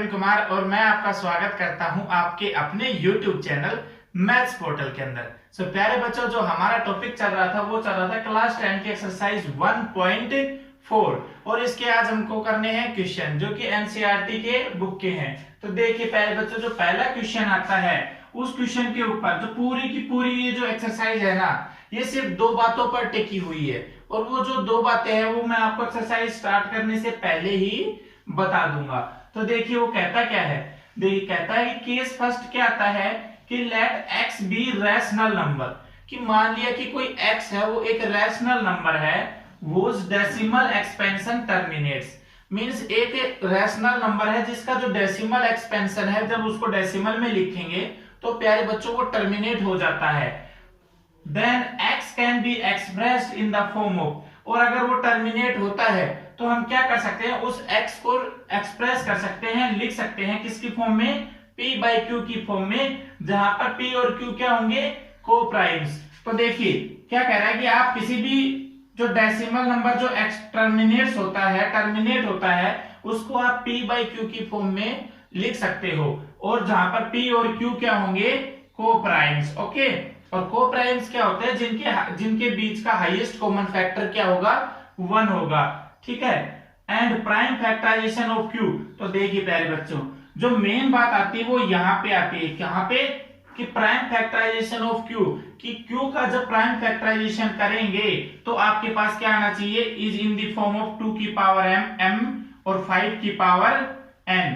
प्रवीण कुमार और मैं आपका स्वागत करता हूं आपके अपने YouTube चैनल मैथ्स पोर्टल के अंदर। प्यारे बच्चों, जो हमारा टॉपिक चल रहा था वो चल रहा था क्लास 10 की एक्सरसाइज 1.4 और इसके आज हमको करने हैं क्वेश्चन जो कि एनसीईआरटी के बुक के हैं। तो देखिए प्यारे बच्चों, जो पहला क्वेश्चन आता है उस क्वेश्चन के ऊपर जो पूरी की पूरी ये जो एक्सरसाइज है ना, ये सिर्फ दो बातों पर टिकी हुई है और वो जो दो बातें हैं वो मैं आपको एक्सरसाइज स्टार्ट करने से पहले ही बता दूंगा। तो देखिए वो कहता क्या है, देखिए कहता है कि केस फर्स्ट क्या आता है कि let x be rational number, कि मान लिया कि कोई x है वो एक रैशनल नंबर है, whose decimal expansion terminates, means एक रैशनल नंबर है जिसका जो डेसिमल एक्सपेंशन है जब उसको डेसिमल में लिखेंगे तो प्यारे बच्चों वो टर्मिनेट हो जाता है। Then x can be expressed in the form of, और अगर वो टर्मिनेट होता है तो हम क्या कर सकते हैं, उस x को एक्सप्रेस कर सकते हैं, लिख सकते हैं किसकी फॉर्म में, p बाई q की फॉर्म में, जहां पर p और q क्या होंगे, को प्राइम्स। तो देखिए क्या कह रहा है कि आप किसी भी जो डेसिमल नंबर जो टर्मिनेट होता है उसको आप p बाई q की फॉर्म में लिख सकते हो, और जहां पर p और q क्या होंगे, को प्राइम्स। ओके, और को प्राइम्स क्या होते हैं, जिनके बीच का हाईएस्ट कॉमन फैक्टर क्या होगा, 1 होगा। ठीक है, and prime factorisation of q। तो देखिए प्यारे बच्चों, जो मेन बात आती है वो यहाँ पे आती है, कहाँ पे, कि प्राइम फैक्टराइजेशन ऑफ q, कि q का जब प्राइम फैक्टराइजेशन करेंगे तो आपके पास क्या आना चाहिए, is in the form of 2 की पावर m और 5 की पावर n।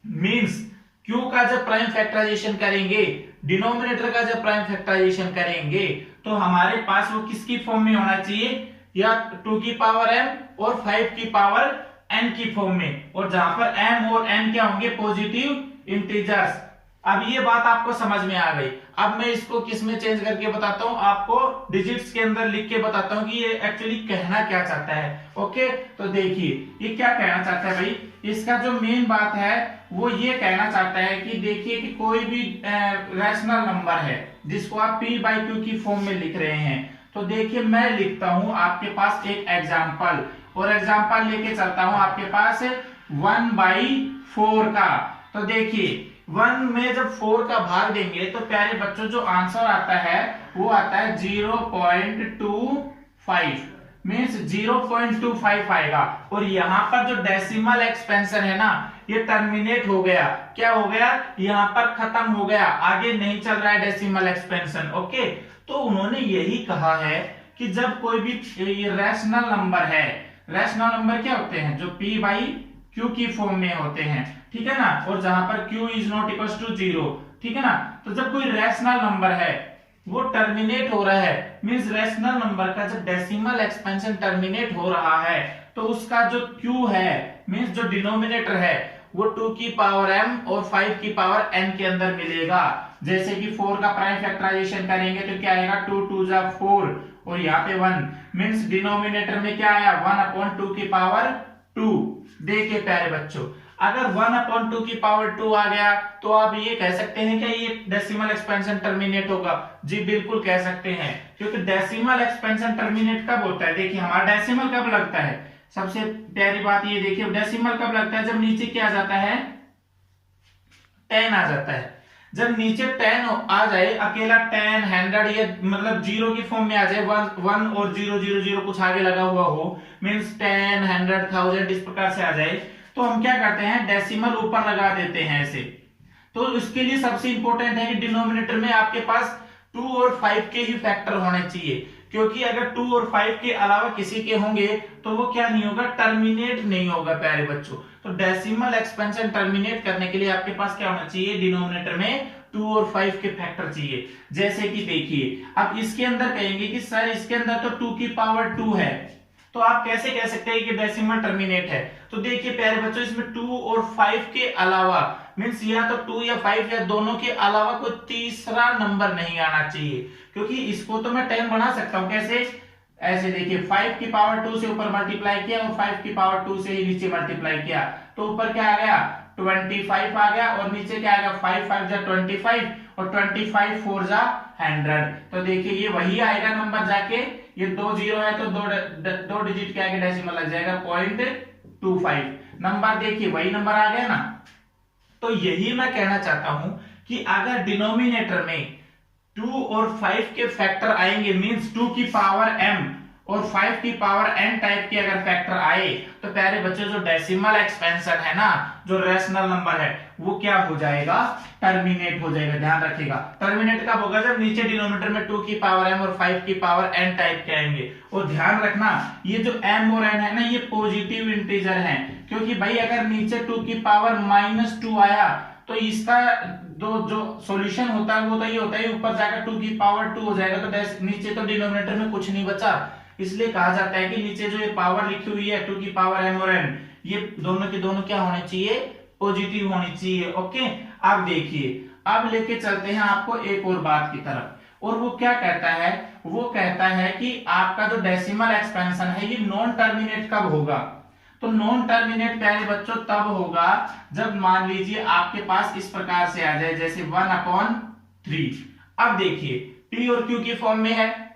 मींस q का जब प्राइम फैक्टराइजेशन करेंगे, डिनोमिनेटर का जब प्राइम फैक्टराइजेशन करेंगे तो हमारे पास वो किसकी फॉर्म में होना चाहिए, या 2 की पावर m और 5 की पावर n की फॉर्म में, और जहां पर m और n क्या होंगे, पॉजिटिव इंटीजर्स। अब ये बात आपको समझ में आ गई। अब मैं इसको किस में चेंज करके बताता हूं, आपको डिजिट्स के अंदर लिख के बताता हूं कि ये एक्चुअली कहना क्या चाहता है। ओके, तो देखिए ये क्या कहना चाहता है भाई, इसका जो मेन बात है वो ये कहना चाहता है कि देखिए कि कोई भी रैशनल नंबर है जिसको आप p बाई q की फॉर्म में लिख रहे हैं, तो देखिए मैं लिखता हूं आपके पास एक एग्जांपल, और एग्जांपल लेके चलता हूं आपके पास 1/4 का। तो देखिए 1 में जब 4 का भाग देंगे तो प्यारे बच्चों जो आंसर आता है वो आता है 0.25, मींस 0.25 आएगा। और यहाँ पर जो डेसिमल एक्सपेंशन है ना, ये टर्मिनेट हो गया, क्या हो गया, यहाँ पर खत्म हो गया, आगे नहीं चल रहा है डेसिमल एक्सपेंशन। ओके, तो उन्होंने यही कहा है कि जब कोई भी ये रैशनल नंबर है, रैशनल नंबर क्या होते हैं, जो p बाई q की फॉर्म में होते हैं, ठीक है ना, और जहां पर q is not equal to 0, ठीक है ना, तो जब कोई रैशनल नंबर है वो टर्मिनेट हो रहा है, मींस रैशनल नंबर का जब डेसिमल एक्सपेंशन टर्मिनेट हो रहा है तो उसका जो q है, मींस जो डिनोमिनेटर है वो 2 की पावर m और 5 की पावर n के अंदर मिलेगा। जैसे कि 4 का प्राइम फैक्टराइजेशन करेंगे तो क्या आएगा, 2 2 जा 4 और यहाँ पे 1, मींस डिनोमिनेटर में क्या आया, 1/2 की पावर 2। देखिए प्यारे बच्चों, अगर 1/2 की पावर 2 आ गया तो आप ये कह सकते हैं कि ये डेसिमल एक्सपेंशन टर्मिनेट होगा। जी बिल्कुल कह सकते हैं, क्योंकि डेसिमल एक्सपेंशन टर्मिनेट कब होता है, देखिए हमारा डेसिमल कब लगता है, सबसे प्यारी बात ये देखिए डेसिमल कब लगता है, जब नीचे क्या आ जाता है, 10 आ जाता है। जब नीचे 10 आ जाए, अकेला 10 100 ये मतलब 0 की फॉर्म में आ जाए, 1 और 0 0 0 कुछ आगे लगा हुआ हो, मींस 10 100 1000 इस प्रकार से आ जाए, तो हम क्या करते हैं, डेसिमल ऊपर लगा देते हैं ऐसे। तो इसके लिए सबसे इंपॉर्टेंट है कि डिनोमिनेटर में आपके पास 2 और 5 के ही फैक्टर होने चाहिए, क्योंकि अगर 2 और 5 के अलावा किसी के होंगे तो वो क्या नहीं होगा, टर्मिनेट नहीं होगा प्यारे बच्चों। तो डेसिमल एक्सपेंशन टर्मिनेट करने के लिए आपके पास क्या होना चाहिए, डिनोमिनेटर में 2 और 5 के फैक्टर चाहिए। जैसे कि देखिए अब इसके अंदर कहेंगे कि सर इसके अंदर तो 2 की पावर 2 है, तो आप कैसे कह सकते हैं कि डेसिमल टर्मिनेट है। तो देखिए प्यारे बच्चों, इसमें 2 और 5 के अलावा, मींस या तो 2 या 5 या दोनों के अलावा कोई तीसरा नंबर नहीं आना चाहिए, क्योंकि इसको तो मैं 10 बना सकता हूं, कैसे, ऐसे देखिए 5 की पावर 2 से ऊपर मल्टीप्लाई किया और 5 की पावर 2 से ही नीचे मल्टीप्लाई किया, तो ऊपर क्या आ गया, 25 आ गया, और नीचे क्या आएगा, 5 5 जा 25 और 25 4 जा 100। तो देखिए ये वही आएगा नंबर जाके, ये 2 0 है तो दो डिजिट के आगे डेसिमल लग जाएगा 0.25। 25 नंबर देखिए वही नंबर आ गया ना। तो यही मैं कहना चाहता हूं कि अगर डिनोमिनेटर में 2 और 5 के फैक्टर आएंगे, मींस 2 की पावर m और 5 की पावर n टाइप के अगर फैक्टर आए, तो प्यारे बच्चों जो डेसिमल एक्सपेंशन है ना, जो रेशनल नंबर है, वो क्या हो जाएगा, टर्मिनेट हो जाएगा। ध्यान रखिएगा, टर्मिनेट कब होगा, जब नीचे डिनोमिनेटर में 2 की पावर m और 5 की पावर n टाइप के आएंगे। और ध्यान रखना ये जो m और n है ना, ये पॉजिटिव इंटीजर हैं, क्योंकि भाई अगर नीचे 2 की पावर -2 आया तो इसका जो सॉल्यूशन होता है वो तो ये होता है ऊपर जाकर 2 की पावर 2 हो जाएगा, तो नीचे तो डिनोमिनेटर में कुछ नहीं बचा। इसलिए कहा जाता है कि नीचे जो ये पावर लिखी हुई है 2 की पावर m और n, ये दोनों के दोनों क्या होने चाहिए, पॉजिटिव होनी चाहिए। ओके, अब देखिए, अब लेके चलते हैं आपको एक और बात की तरफ, और वो क्या कहता है, वो कहता है कि आपका जो डेसिमल एक्सपेंशन है ये नॉन टर्मिनेट कब होगा। तो नॉन टर्मिनेट प्यारे बच्चों तब होगा जब मान लीजिए आपके पास इस प्रकार से आ जाए, जैसे 1/3। अब देखिए p और q की फॉर्म में है,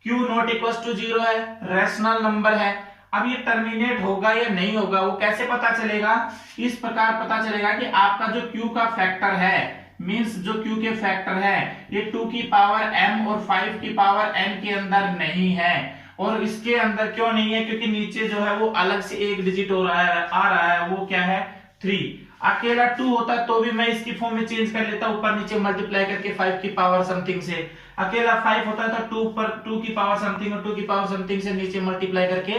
q नॉट इक्वल टू 0 है, रेशनल नंबर है। अब ये टर्मिनेट होगा या नहीं होगा वो कैसे पता चलेगा, इस प्रकार पता चलेगा कि आपका जो q का फैक्टर है, मींस जो q के फैक्टर है ये 2 की पावर m और 5 की पावर n के अंदर नहीं है। और इसके अंदर क्यों नहीं है, क्योंकि नीचे जो है वो अलग से एक डिजिट हो रहा है, आ रहा है, वो क्या है 3। अकेला 2 होता तो भी मैं इसकी फॉर्म में चेंज कर लेता, ऊपर नीचे मल्टीप्लाई करके 5 की पावर समथिंग से। अकेला 5 होता तो 2 पर 2 की पावर समथिंग और 2 की पावर समथिंग से नीचे मल्टीप्लाई करके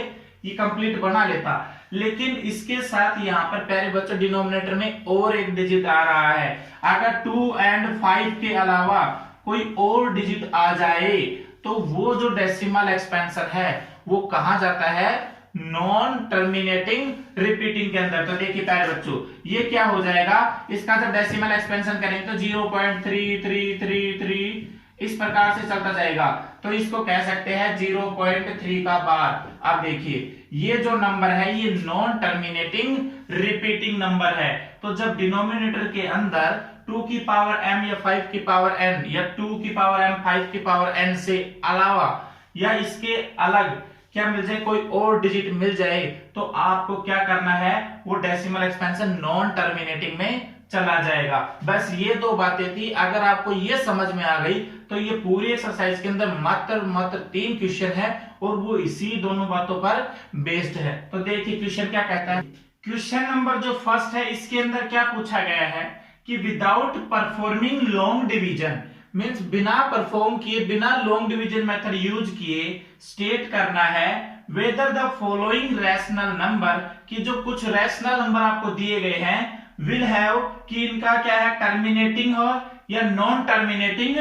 ये कंप्लीट बना लेता। लेकिन इसके साथ यहाँ पर प्यारे बच्चों डिनोमिनेटर में और एक डिजिट आ रहा है। अगर 2 और 5 के अलावा कोई और डिजिट आ जाए तो वो जो डेसिमल एक्सपेंशन है वो कहां जाता है, नॉन टर्मिनेटिंग रिपीटिंग के अंदर। तो देखिए प्यारे बच्चों ये क्या हो जाएगा, इसका जब डेसिमल एक्सपेंशन करेंगे तो 0.3333 इस प्रकार से चलता जाएगा, तो इसको कह सकते हैं 0.3 का बार। अब देखिए ये जो नंबर है ये नॉन टर्मिनेटिंग रिपीटिंग नंबर है। तो जब डिनोमिनेटर के अंदर 2 की पावर m या 5 की पावर n या 2 की पावर m 5 की पावर n से अलावा या इसके अलग क्या मिल जाए, कोई और डिजिट मिल जाए, तो आपको क्या करना है, वो डेसिमल एक्सपेंशन नॉन टर्मिनेटिंग में चला जाएगा। बस ये दो बातें थी, अगर आपको ये समझ में आ गई तो ये पूरी एक्सरसाइज के अंदर मात्र 3 क्वेश्चन है और वो इसी दोनों बातों पर बेस्ड है। तो देखिए क्वेश्चन क्या कहता है। क्वेश्चन नंबर जो फर्स्ट है इसके अंदर क्या पूछा गया है कि without performing long division, means बिना परफॉर्म किए, बिना लॉन्ग डिवीजन मेथड यूज किए स्टेट करना है whether the following rational number, कि जो कुछ रैशनल नंबर आपको दिए गए हैं विल हैव, कि इनका क्या है, टर्मिनेटिंग हो या non terminating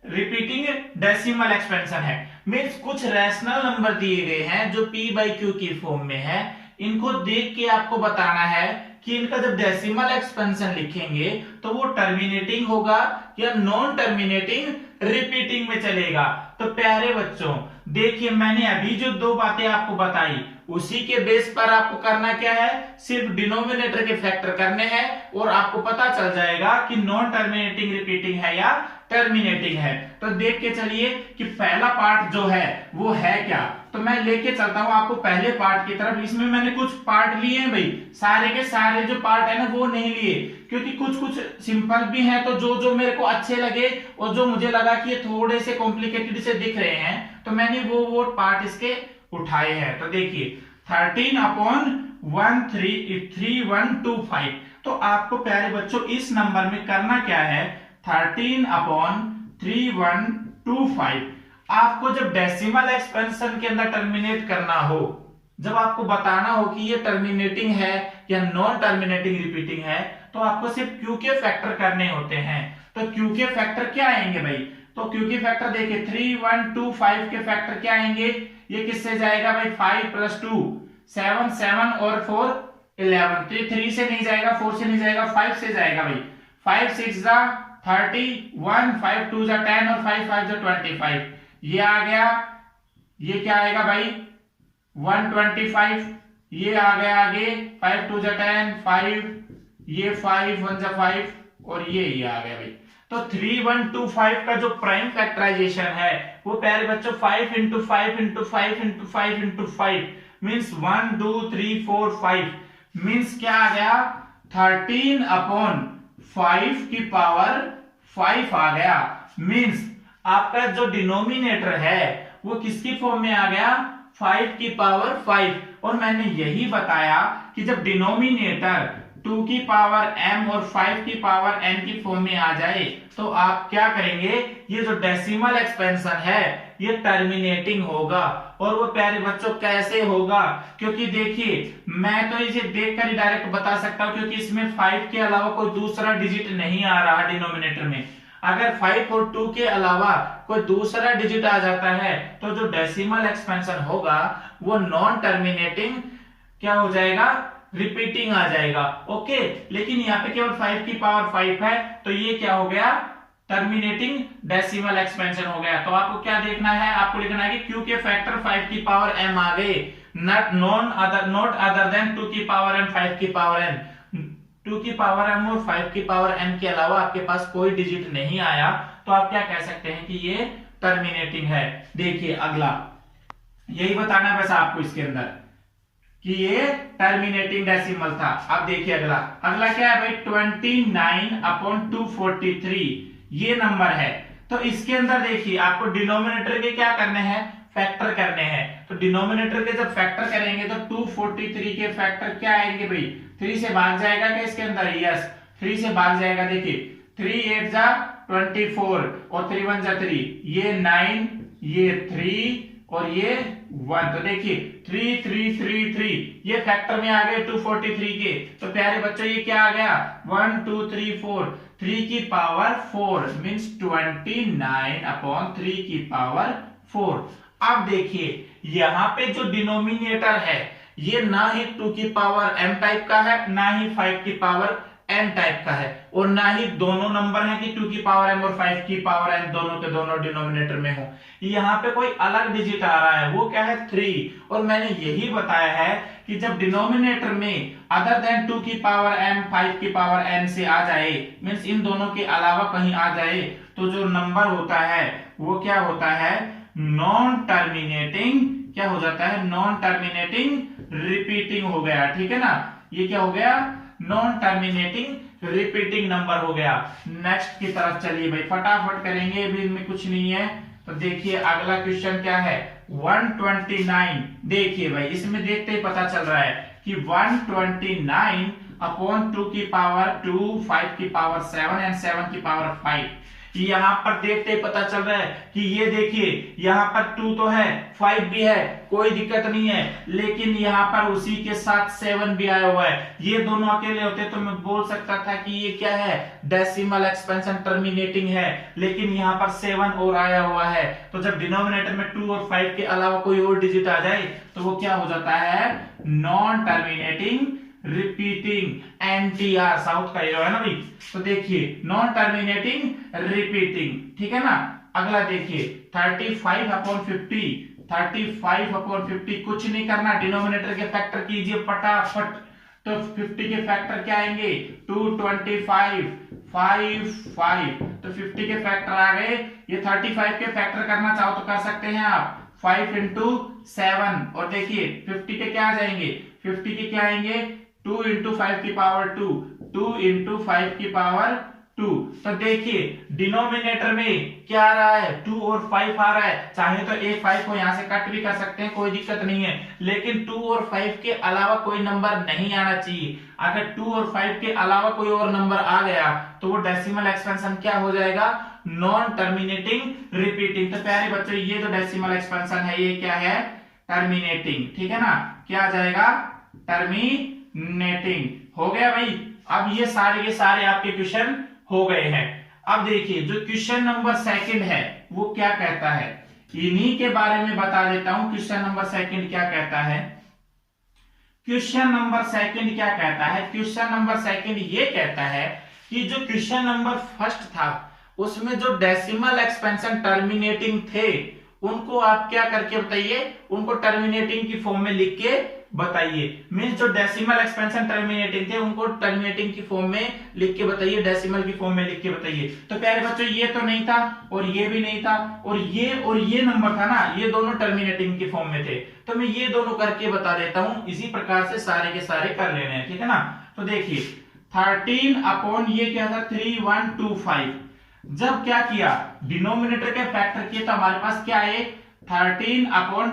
repeating decimal expansion है। मींस कुछ रैशनल नंबर दिए गए हैं जो p/q की फॉर्म में है, इनको देख के आपको बताना है कि इनका जब डेसिमल एक्सपेंशन लिखेंगे तो वो टर्मिनेटिंग होगा या नॉन टर्मिनेटिंग रिपीटिंग में चलेगा। तो प्यारे बच्चों देखिए मैंने अभी जो दो बातें आपको बताई उसी के बेस पर आपको करना क्या है, सिर्फ डिनोमिनेटर के फैक्टर करने हैं और आपको पता चल जाएगा कि नॉन टर्मिनेटिंग रिपीटिंग है या टर्मिनेटिंग है। तो देख के चलिए कि पहला पार्ट जो है वो है क्या। तो मैं लेके चलता हूं आपको पहले पार्ट की तरफ। इसमें मैंने कुछ पार्ट लिए हैं भाई, सारे के सारे जो पार्ट है ना वो नहीं लिए, क्योंकि कुछ सिंपल भी हैं, तो जो मेरे को अच्छे लगे और जो मुझे लगा कि ये थोड़े से कॉम्प्लिकेटेड से दिख रहे हैं तो मैंने वो पार्ट इसके उठाए हैं। तो देखिए 13/3125। तो आपको प्यारे बच्चों इस नंबर में करना क्या है, 13/3125। आपको जब डेसिमल एक्सपेंशन के अंदर टर्मिनेट करना हो, जब आपको बताना हो कि ये टर्मिनेटिंग है या नॉन टर्मिनेटिंग रिपीटिंग है, तो आपको सिर्फ क्यू के फैक्टर करने होते हैं। तो क्यू के फैक्टर क्या आएंगे भाई, तो क्यू के फैक्टर देखिए 3125 के फैक्टर क्या आएंगे, ये किससे जाएगा भाई, 5 + 2 7 7 और 4 11। तो ये 3 से नहीं जाएगा, 4 से नहीं जाएगा, 5 से जाएगा भाई। 5 6 जा 31, 5 2 जा 10 और 5 5 जा 25। ये आ गया, ये क्या आएगा भाई 125। ये आ गया आगे 5 2 जा 10 5, ये 5 1 जा 5 और ये आ गया भाई। तो 3125 का जो प्राइम फैक्टराइजेशन है वो प्यारे बच्चों 5 × 5 × 5 × 5 × 5 मींस 1 2 3 4 5। मींस क्या आ गया 13/5 की पावर 5 आ गया। मींस आपका जो डिनोमिनेटर है वो किसकी फॉर्म में आ गया 5 की पावर 5। और मैंने यही बताया कि जब डिनोमिनेटर 2 की पावर m और 5 की पावर n की फॉर्म में आ जाए तो आप क्या करेंगे, ये जो डेसिमल एक्सपेंशन है ये टर्मिनेटिंग होगा। और वो प्यारे बच्चों कैसे होगा, क्योंकि देखिए मैं तो इसे देखकर ही डायरेक्ट बता सकता हूं, क्योंकि इसमें 5 के अलावा कोई दूसरा डिजिट नहीं आ रहा डिनोमिनेटर में। अगर 5 और 2 के अलावा कोई दूसरा डिजिट आ जाता है तो जो डेसिमल एक्सपेंशन होगा वो नॉन टर्मिनेटिंग क्या हो जाएगा, रिपीटिंग आ जाएगा। ओके, लेकिन यहाँ पे केवल 5 की पावर 5 है तो ये क्या हो गया, टर्मिनेटिंग डेसिमल एक्सपेंशन हो गया। तो आपको क्या देखना है, आपको लिखना है कि q के फैक्टर 5 की पावर m आ गए, नॉट अदर देन 2 की पावर m 5 की पावर n। 2 की पावर m और 5 की पावर n के अलावा आपके पास कोई डिजिट नहीं आया तो आप क्या कह सकते हैं कि ये टर्मिनेटिंग है। देखिए अगला यही बताना है बस आपको इसके अंदर कि ये टर्मिनेटिंग डेसिमल था। अब देखिए अगला अगला क्या है भाई 29/243 ये नंबर है। तो इसके अंदर देखिए आपको डिनोमिनेटर के क्या करने हैं, फैक्टर करने हैं। तो डिनोमिनेटर के जब फैक्टर करेंगे तो 243 के फैक्टर क्या आएंगे भाई, 3 से भाग जाएगा क्या इसके अंदर, यस 3 से भाग जाएगा। देखिए 3 8 जा 24 और 3 1 जा 3, ये 9 ये 3 और ये 1। तो देखिए 3 3 3 3 ये फैक्टर में आ गए 243 के। तो प्यारे बच्चों ये क्या आ गया 1 2 3 4, 3 की पावर 4 मींस 29/3 की पावर 4। अब देखिए यहां पे जो डिनोमिनेटर है ये ना ही 2 की पावर m टाइप का है ना ही 5 की पावर n टाइप का है, और ना ही दोनों नंबर है कि 2 की पावर m और 5 की पावर n दोनों के दोनों डिनोमिनेटर में हो। यहाँ पे कोई अलग डिजिट आ रहा है वो क्या है 3। और मैंने यही बताया है कि जब डिनोमिनेटर में अदर देन 2 की पावर m 5 की पावर n से आ जाए, मींस इन दोनों के अलावा कहीं आ जाए, तो जो नंबर होता है वो क्या होता है नॉन टर्मिनेटिंग, क्या हो जाता है नॉन टर्मिनेटिंग रिपीटिंग हो गया। ठीक है ना, ये क्या हो गया नॉन टर्मिनेटिंग रिपीटिंग नंबर हो गया। नेक्स्ट की तरफ चलिए भाई फटाफट करेंगे, अभी इनमें कुछ नहीं है। तो देखिए अगला क्वेश्चन क्या है 129। देखिए भाई इसमें देखते ही पता चल रहा है कि 129/2 की पावर 2 5 की पावर 7 एंड 7 की पावर 5। यहाँ पर देखते ही पता चल रहा है कि ये देखिए यहाँ पर 2 तो है 5 भी है, कोई दिक्कत नहीं है, लेकिन यहाँ पर उसी के साथ 7 भी आया हुआ है। ये दोनों अकेले होते तो मैं बोल सकता था कि ये क्या है डेसिमल एक्सपेंशन टर्मिनेटिंग है, लेकिन यहाँ पर 7 और आया हुआ है। तो जब डिनोमिनेटर में 2 और 5 के अलावा कोई और डिजिट आ जाए तो वो क्या हो जाता है non terminating repeating. NTR south का हीरो है ना भाई। तो देखिए नॉन टर्मिनेटिंग रिपीटिंग, ठीक है ना। अगला देखिए 35/50, 35/50 कुछ नहीं करना, डिनोमिनेटर के फैक्टर कीजिए फटाफट। तो 50 के फैक्टर क्या आएंगे 225 5 5, तो 50 के फैक्टर आ गए। ये 35 के फैक्टर करना चाहो तो कर सकते हैं आप 5 × 7, और देखिए 50 के क्या आ जाएंगे 50 के क्या आएंगे 2 × 5 की पावर 2, 2 × 5 की पावर 2। तो देखिए डिनोमिनेटर में क्या आ रहा है 2 और 5 आ रहा है, चाहे तो एक 5 को यहां से कट भी कर सकते हैं, कोई दिक्कत नहीं है, लेकिन 2 और 5 के अलावा कोई नंबर नहीं आना चाहिए। अगर 2 और 5 के अलावा कोई और नंबर आ गया तो वो डेसिमल एक्सपेंशन क्या हो जाएगा नॉन टर्मिनेटिंग रिपीटिंग। तो प्यारे बच्चों ये जो डेसिमल एक्सपेंशन है ये क्या है टर्मिनेटिंग, ठीक है ना, क्या आ जाएगा टर्मिनेटिंग। हो गया भाई। अब ये सारे आपके क्वेश्चन हो गए हैं। अब देखिए जो क्वेश्चन नंबर सेकंड है वो क्या कहता है, इन्हीं के बारे में बता देता हूं। क्वेश्चन नंबर सेकंड क्या कहता है, क्वेश्चन नंबर सेकंड क्या कहता है, क्वेश्चन नंबर सेकंड ये कहता है कि जो क्वेश्चन नंबर फर्स्ट था उसमें जो डेसिमल एक्सपेंशन टर्मिनेटिंग थे उनको आप क्या करके बताइए, उनको टर्मिनेटिंग की फॉर्म में लिख के बताइए। मींस जो डेसिमल एक्सपेंशन टर्मिनेटिंग थे उनको टर्मिनेटिंग की फॉर्म में लिख के बताइए, डेसिमल की फॉर्म में लिख के बताइए। तो प्यारे बच्चों ये तो नहीं था और ये भी नहीं था और ये नंबर था ना, ये दोनों टर्मिनेटिंग की फॉर्म में थे। तो मैं ये दोनों करके बता देता हूं, इसी प्रकार से सारे के सारे कर लेने हैं, ठीक है ना। तो देखिए 13 अपॉन ये क्या था 3125, जब क्या किया डिनोमिनेटर के फैक्टर किए तो हमारे पास क्या है 13 अपॉन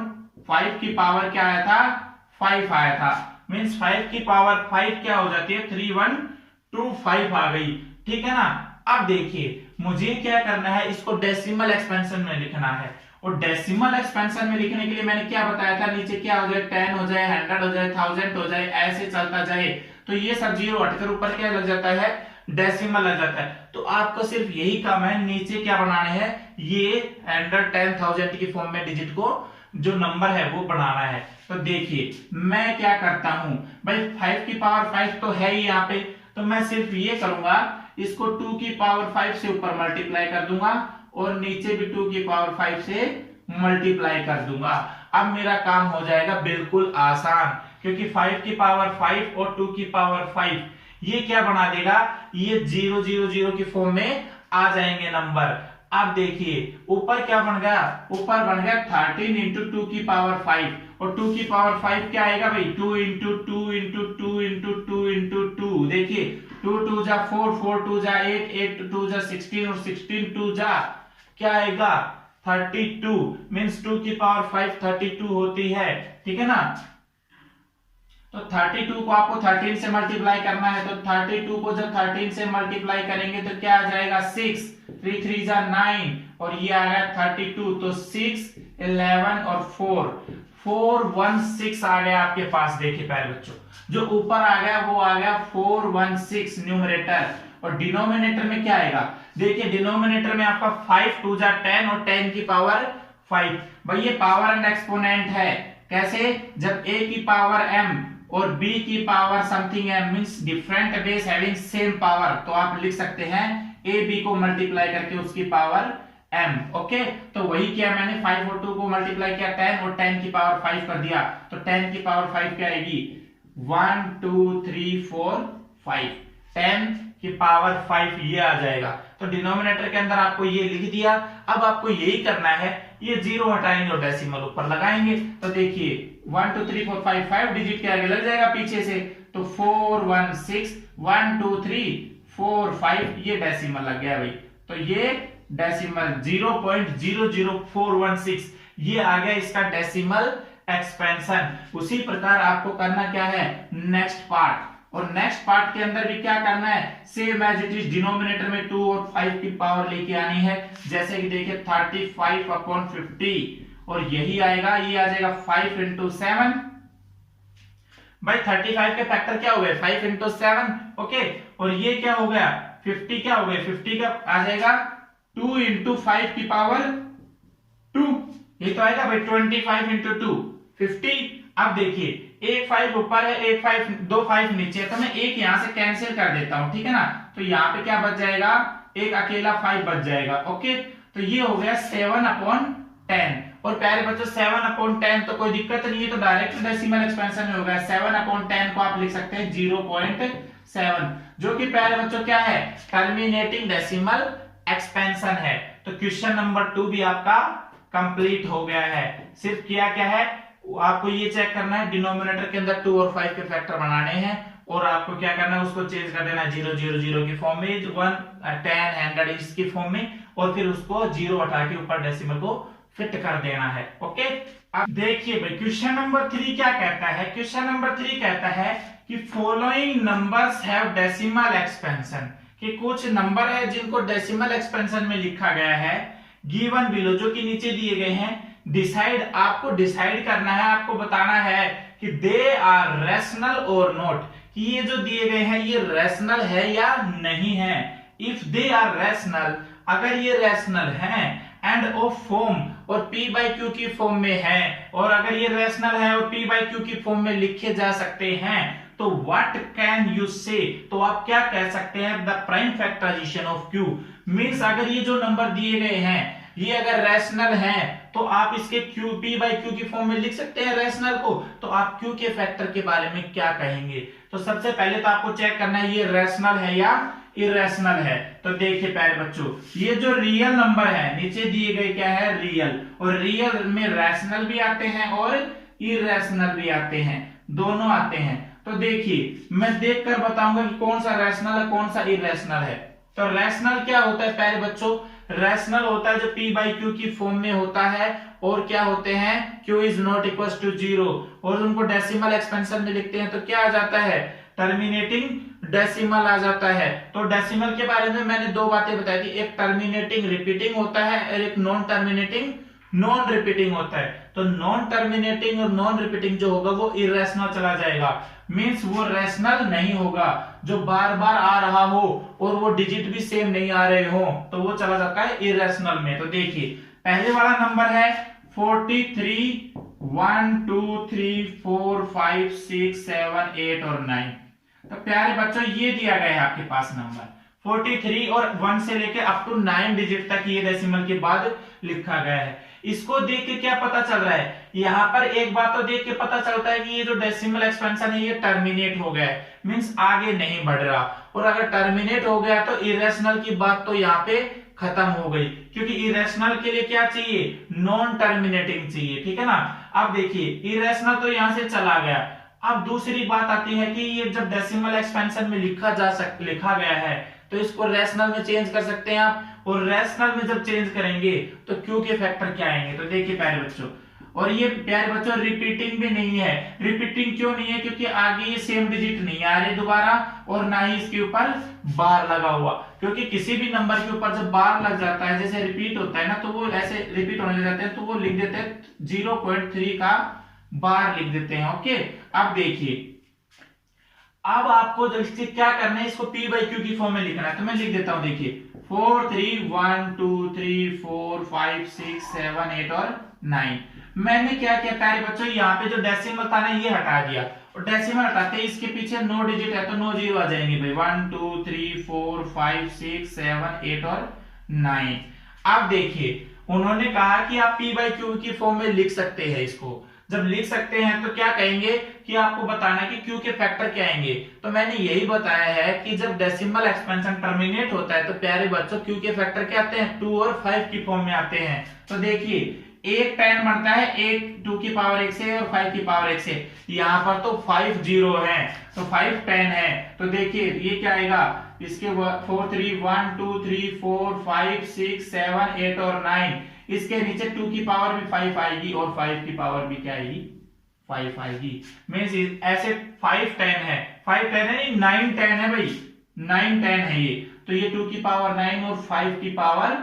5 की पावर क्या आया था 5 आया था। मींस 5 की पावर 5 क्या हो जाती है 3125 आ गई, ठीक है ना। अब देखिए मुझे क्या करना है, इसको डेसिमल एक्सपेंशन में लिखना है और डेसिमल एक्सपेंशन में लिखने के लिए मैंने क्या बताया था, नीचे क्या हो जाए 10 हो जाए 100 हो जाए 1000 हो जाए, ऐसे चलता जाए। तो ये सब जीरो हटकर ऊपर क्या लग जाता है डेसिमल लग जाता है। तो आपको सिर्फ यही काम है, नीचे क्या बनाना है ये 100 10 1000 की फॉर्म में डिजिट को जो नंबर है वो बनाना है। तो देखिए मैं क्या करता हूं भाई 5 की पावर 5 तो है ही यहाँ पे, तो मैं सिर्फ ये करूंगा इसको 2 की पावर 5 से ऊपर मल्टीप्लाई कर दूंगा और नीचे भी 2 की पावर 5 से मल्टीप्लाई कर दूंगा। अब मेरा काम हो जाएगा बिल्कुल आसान, क्योंकि 5 की पावर 5 और 2 की पावर 5 ये क्या बना देगा, ये 0 0 0 की फॉर्म में आ जाएंगे नंबर। अब देखिए ऊपर क्या बन गया, ऊपर बन गया 13 इंटू 2 की पावर 5 और 2 की पावर 5 क्या आएगा भाई 2 इंटू 2 इंटू 2 इंटू 2 इंटू 2। देखिए 2 2 जा 4 4 2 जा 8 8 2 जा 16 और 16 2 जा क्या आएगा 32। मींस 2 की पावर 5 32 होती है, ठीक है ना। तो 32 को आपको 13 से मल्टीप्लाई करना है, तो 32 को जब 13 से मल्टीप्लाई करेंगे तो क्या आ जाएगा 6 3 3 जा 9 और ये आ गया 32। तो 6 11 और 416 आ गया आपके पास। देखिए प्यारे बच्चों जो ऊपर आ गया वो आ गया 416 न्यूमरेटर, और डिनोमिनेटर में क्या आएगा, देखिए डिनोमिनेटर में आपका 5 2 जा 10 और 10 की पावर 5। भाई ये पावर एंड एक्सपोनेंट है, कैसे, जब a की पावर m और b की power something m means different base having same power, तो आप लिख सकते हैं a b को मल्टीप्लाई करके उसकी पावर m। ओके, तो वही किया मैंने 5 और 2 को मल्टीप्लाई किया 10 और 10 की पावर 5 कर दिया, तो 10 की पावर 5 क्या आएगी 1 2 3 4 5, 10 की पावर 5 ये आ जाएगा। तो डिनोमिनेटर के अंदर आपको ये लिख दिया। अब आपको यही करना है, ये जीरो हटाएंगे और डेसिमल ऊपर लगाएंगे। तो देखिए 1 2 3 4 5 5 डिजिट के आगे लग जाएगा पीछे से, तो 4 1 6 1 2 3 4 5 ये डेसिमल लग गया भाई। तो ये डेसिमल 0.00416 ये आ गया इसका डेसिमल एक्सपेंशन। उसी प्रकार आपको करना क्या है नेक्स्ट पार्ट, और नेक्स्ट पार्ट के अंदर भी क्या करना है same as it is, denominator में 2 और 5 की पावर लेके आनी है। जैसे कि देखिए 35 अपॉन 50 और यही आएगा, ये आ जाएगा 5 इंटू 7। भाई 35 के फैक्टर क्या हो गए 5 इंटू 7, ओके, और ये क्या हो गया 50 क्या हो गया 50 का आ जाएगा 2 इंटू 5 की पावर 2, ये तो आएगा भाई 25 इंटू 2 50। अब देखिए एक 5 ऊपर है एक 5 दो 5 नीचे है, तो मैं एक यहां से कैंसिल कर देता हूं, ठीक है ना। तो यहाँ पे क्या बच जाएगा एक अकेला 5 बच जाएगा, ओके। तो ये हो गया 7 अपॉन 10। और प्यारे बच्चों 7 अपॉन 10 तो कोई दिक्कत नहीं है, तो डायरेक्ट डेसिमल एक्सपेंशन में हो गया 7 अपॉन 10 को आप लिख सकते हैं 0.7, जो कि प्यारे बच्चों क्या है टर्मिनेटिंग डेसिमल एक्सपेंशन है। तो क्वेश्चन नंबर 2 भी आपका कंप्लीट हो गया है। सिर्फ किया क्या है आपको ये चेक करना है डिनोमिनेटर के अंदर 2 और 5 के फैक्टर बनाने हैं, और आपको क्या करना है उसको चेंज कर देना है 0 0 0 की फॉर्म में, 1 10 100 इसकी फॉर्म में, और फिर उसको 0 हटा के ऊपर डेसिमल को फिट कर देना है, ओके। अब देखिए भाई क्वेश्चन नंबर 3 क्या कहता है, क्वेश्चन नंबर 3 कहता है कि following numbers have decimal expansion, कि कुछ नंबर है जिनको डेसिमल एक्सपेंशन में लिखा गया है गिवन बिलो, जो कि नीचे दिए गए हैं। डिसाइड, आपको डिसाइड करना है, आपको बताना है कि दे आर रैशनल और नॉट, कि ये जो दिए गए हैं ये रैशनल है या नहीं है। इफ दे आर रैशनल, अगर ये रैशनल हैं एंड ऑफ फॉर्म और p बाई क्यू की फॉर्म में है, और अगर ये रैशनल है और p बाई क्यू की फॉर्म में लिखे जा सकते हैं, तो व्हाट कैन यू से, तो आप क्या कह सकते हैं the prime factorisation of q। Means अगर ये जो नंबर दिए गए हैं ये अगर रैशनल है तो आप इसके क्यू पी बाई क्यू की फॉर्म में लिख सकते हैं रैशनल को। तो आप क्यू के फैक्टर के बारे में क्या कहेंगे? तो सबसे पहले तो आपको चेक करना है ये रैशनल है या इरेशनल है। तो देखिए प्यारे बच्चों, ये जो रियल नंबर है नीचे दिए गए क्या है, रियल, और रियल में रैशनल भी आते हैं और इरेशनल भी आते हैं, दोनों आते हैं। तो देखिए मैं देखकर बताऊंगा कि कौन सा रैशनल है कौन सा इरेशनल है। तो रैशनल क्या होता है प्यारे बच्चों? रैशनल होता है जो p बाई क्यू की फॉर्म में होता है, और क्या होते हैं, q is not equal to 0, और उनको डेसिमल एक्सपेंशन में लिखते हैं तो क्या आ जाता है, टर्मिनेटिंग डेसिमल आ जाता है। तो डेसिमल के बारे में मैंने दो बातें बताई थी, एक टर्मिनेटिंग रिपीटिंग होता है और एक नॉन टर्मिनेटिंग नॉन रिपीटिंग होता है। तो नॉन टर्मिनेटिंग और नॉन रिपीटिंग जो होगा वो इरेशनल चला जाएगा, मींस वो रैशनल नहीं होगा। जो बार बार आ रहा हो और वो डिजिट भी सेम नहीं आ रहे हो तो वो चला जाता है इरेशनल में। तो देखिए पहले वाला नंबर है 43, 1 2 3 4 5 6 7 8 और 9। तो प्यारे बच्चों ये दिया गया है आपके पास नंबर 43 और 1 से लेके अप टू 9 डिजिट तक ये डेसिमल के बाद लिखा गया है। इसको देख के क्या पता चल रहा है, यहाँ पर एक बात तो देख के पता चलता है कि ये जो डेसिमल एक्सपेंशन है ये टर्मिनेट हो गया है, मींस आगे नहीं बढ़ रहा। और अगर टर्मिनेट हो गया तो इरेशनल की बात तो यहाँ पे खत्म हो गई, क्योंकि इरेशनल के लिए क्या चाहिए, नॉन टर्मिनेटिंग चाहिए, ठीक है ना। अब देखिए इरेशनल तो यहां से चला गया। अब दूसरी बात आती है कि ये जब डेसिमल एक्सपेंशन में लिखा गया है तो इसको रैशनल में चेंज कर सकते हैं आप, और रैशनल में जब चेंज करेंगे तो क्यू के फैक्टर क्या आएंगे। तो देखिए प्यारे बच्चों, और ये प्यारे बच्चों रिपीटिंग भी नहीं है। रिपीटिंग क्यों नहीं है, क्योंकि आगे ये सेम डिजिट नहीं आ रहे दोबारा, और ना ही इसके ऊपर बार लगा हुआ, क्योंकि किसी भी नंबर के ऊपर जब बार लग जाता है, जैसे रिपीट होता है ना, तो वो ऐसे रिपीट होने लग जाते हैं, तो वो लिख देते हैं 0.3 का बार लिख देते हैं। ओके, अब देखिए अब आपको क्या करना है, इसको p बाई क्यू की फॉर्म में लिखना है। तो मैं लिख देता हूं, देखिए 4 3 1 2 3 4 5 6 7 8 और 9। मैंने क्या किया प्यारे बच्चों, यहाँ पे जो डेसिमल था ना ये हटा दिया, और डेसिमल हटाते इसके पीछे 9 डिजिट है तो 9 जीरो आ जाएंगे भाई, 1 2 3 4 5 6 7 8 और 9। अब देखिए उन्होंने कहा कि आप p बाई क्यू की फॉर्म में लिख सकते हैं। इसको जब लिख सकते हैं तो क्या कहेंगे कि आपको बताना है कि क्यू के फैक्टर क्या आएंगे। तो मैंने यही बताया है कि जब डेसिमल एक्सपेंशन टर्मिनेट होता है तो प्यारे बच्चों क्यू के फैक्टर क्या आते हैं, 2 और 5 की फॉर्म में आते हैं। तो देखिए एक 10 बनता है, एक 2 की पावर 1 से और 5 की पावर 1 से, यहाँ पर तो 5 जीरो है तो 5 10 है। तो देखिए ये क्या आएगा, इसके 4 3 1 2 3 4 5 6 7 8 और 9, इसके नीचे 2 की पावर भी 5 आएगी और 5 की पावर भी क्या आएगी, 5 आएगी। मींस ऐसे 5 10 है, 5 10 है नहीं, 9 10 है भाई, 9 10 है ये, तो ये 2 की पावर 9 और 5 की पावर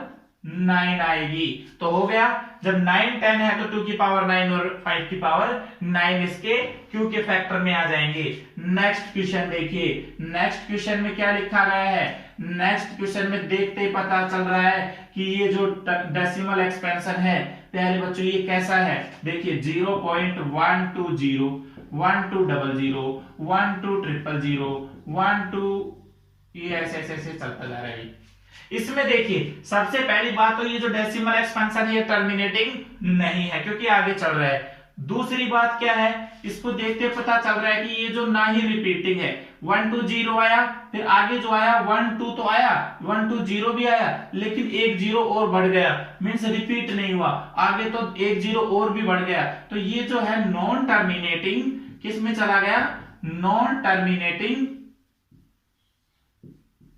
9 आएगी। तो हो गया, जब 9 10 है तो 2 की पावर 9 और 5 की पावर 9 इसके क्यू के फैक्टर में आ जाएंगे। नेक्स्ट क्वेश्चन देखिए, नेक्स्ट क्वेश्चन में क्या लिखा गया है, नेक्स्ट क्वेश्चन में देखते ही पता चल रहा है कि ये जो डेसिमल एक्सपेंशन है प्यारे बच्चों ये कैसा है। देखिए 0.120 1200 12000 12, ये ऐसे ऐसे ऐसे चलता जा रहा है। इसमें देखिए सबसे पहली बात तो ये जो डेसिमल एक्सपेंशन है ये टर्मिनेटिंग नहीं है क्योंकि आगे चल रहा है। दूसरी बात क्या है, इसको देखते पता चल रहा है कि ये जो ना ही रिपीटिंग है, 1 2 0 आया, फिर आगे जो आया 1 2 तो आया, 1 2 0 भी आया, लेकिन एक जीरो और बढ़ गया, मींस रिपीट नहीं हुआ, आगे तो एक जीरो और भी बढ़ गया। तो ये जो है नॉन टर्मिनेटिंग किस में चला गया, नॉन टर्मिनेटिंग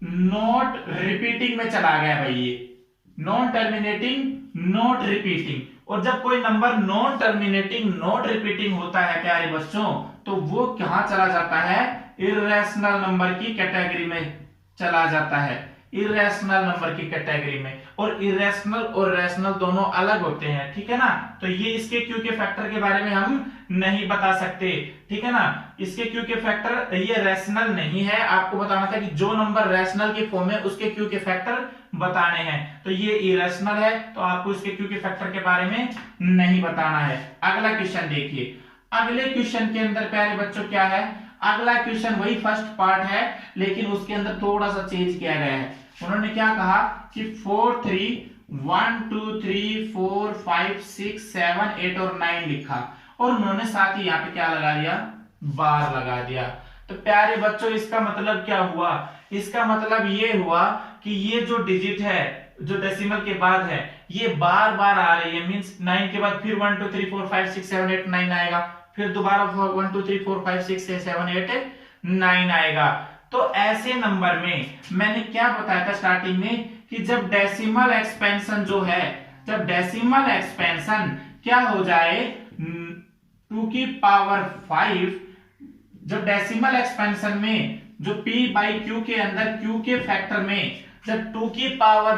नॉट रिपीटिंग में चला गया भाई, ये नॉन टर्मिनेटिंग नॉट रिपीटिंग। और जब कोई number non terminating not repeating होता है प्यारे बच्चों तो वो कहां चला जाता है, इर्रेशनल नंबर की कैटेगरी में चला जाता है, इरेशनल नंबर की कैटेगरी में। और इरेशनल और रैशनल दोनों अलग होते हैं, ठीक है ना। तो ये इसके क्यू के फैक्टर के बारे में हम नहीं बता सकते, ठीक है ना। इसके क्यू के फैक्टर ये रैशनल नहीं है, आपको बताना था कि जो नंबर रैशनल की फॉर्म है उसके क्यू के फैक्टर बताने हैं। तो ये इरेशनल है तो आपको इसके क्यू के फैक्टर के बारे में नहीं बताना है। अगला क्वेश्चन देखिए, अगले क्वेश्चन के अंदर प्यारे बच्चों क्या है, अगला क्वेश्चन वही फर्स्ट पार्ट है लेकिन उसके अंदर थोड़ा सा चेंज किया गया है। उन्होंने क्या कहा कि 4 3 1 2 3 4 5 6 7 8 और 9 लिखा और उन्होंने साथ ही यहाँ पे क्या लगा दिया, बार लगा दिया। तो प्यारे बच्चों इसका मतलब क्या हुआ, इसका मतलब ये हुआ कि ये जो डिजिट है जो डेसिमल के बाद है ये बार बार आ रही है, मींस 9 के बाद फिर 1 2 3 4 5 6 7 8 9 आएगा, फिर दोबारा 1 2 3 4 5 6 7 8 9 आएगा। तो ऐसे नंबर में मैंने क्या बताया था स्टार्टिंग में कि जब डेसिमल एक्सपेंशन जो है, जब डेसिमल एक्सपेंशन क्या हो जाए 2 की पावर 5, जब डेसिमल एक्सपेंशन में जो p बाई क्यू के अंदर q के फैक्टर में जब 2 की पावर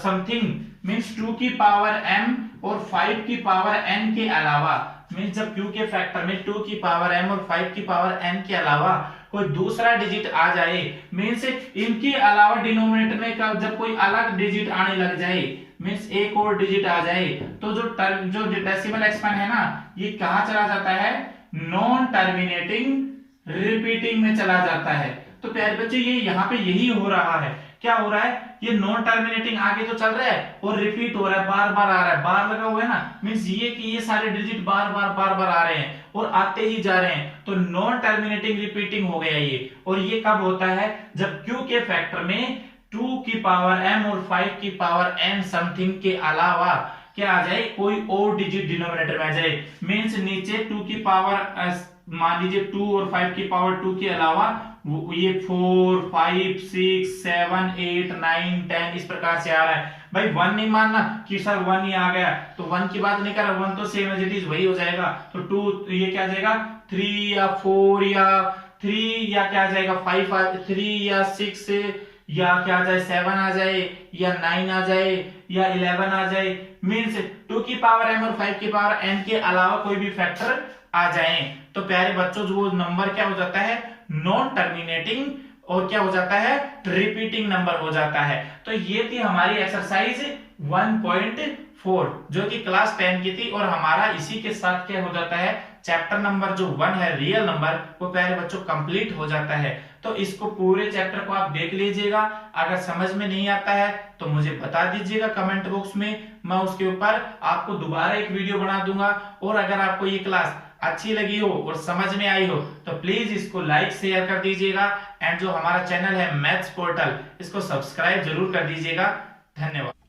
समथिंग मींस 2 की पावर m और 5 की पावर n के अलावा, मींस जब q के फैक्टर में 2 की पावर m और 5 की पावर n के अलावा कोई दूसरा डिजिट आ जाए, मींस इनके अलावा डिनोमिनेटर में जब कोई अलग डिजिट आने लग जाए, मींस एक और डिजिट आ जाए, तो जो डेसिमल एक्सपेंशन है ना ये कहां चला जाता है, नॉन टर्मिनेटिंग रिपीटिंग में चला जाता है। तो प्यारे बच्चे ये यहाँ पे यही हो रहा है, क्या हो रहा है, ये नॉन टर्मिनेटिंग आगे तो चल रहा है और रिपीट हो रहा है, बार बार आ रहा है, बार लगा हुआ है ना, मींस ये कि ये सारे डिजिट बार बार आ रहे हैं और आते ही जा रहे हैं, तो नॉन टर्मिनेटिंग रिपीटिंग हो गया ये। और ये कब होता है, जब q के फैक्टर में 2 की पावर m और 5 की पावर n समथिंग के अलावा क्या आ जाए, कोई और डिजिट डिनोमिनेटर में आ जाए, मींस नीचे 2 की पावर मान लीजिए 2 और 5 की पावर 2 के अलावा ये 4 5 6 7 8 9 10 इस प्रकार से आ रहा है। भाई 1 नहीं मानना कि सर 1 ही आ गया, तो 1 की बात नहीं कर रहा, 1 तो सेम एज इट इज वही हो जाएगा, तो 2 ये क्या जाएगा 3 या 4 या 3 या क्या जाएगा 5 3 या 6 या क्या आ जाए 7 आ जाए या 9 आ जाए या 11 आ जाए, मींस 2 की पावर m और 5 की पावर n के अलावा कोई भी फैक्टर आ जाए। तो प्यारे बच्चों जो नंबर क्या हो जाता है, नॉन टर्मिनेटिंग और क्या हो जाता है, रिपीटिंग नंबर हो जाता है। तो ये थी हमारी एक्सरसाइज 1.4 जो कि क्लास 10 की थी और हमारा इसी के साथ क्या हो जाता है, चैप्टर नंबर जो 1 है रियल नंबर वो प्यारे बच्चों कंप्लीट हो जाता है। तो इसको पूरे चैप्टर को आप देख लीजिएगा, अगर समझ में नहीं आता है तो मुझे बता दीजिएगा कमेंट बॉक्स में, मैं उसके ऊपर आपको दोबारा एक वीडियो बना दूंगा। और अगर आपको ये क्लास अच्छी लगी हो और समझ में आई हो तो प्लीज इसको लाइक शेयर कर दीजिएगा एंड जो हमारा चैनल है मैथ्स पोर्टल इसको सब्सक्राइब जरूर कर दीजिएगा। धन्यवाद।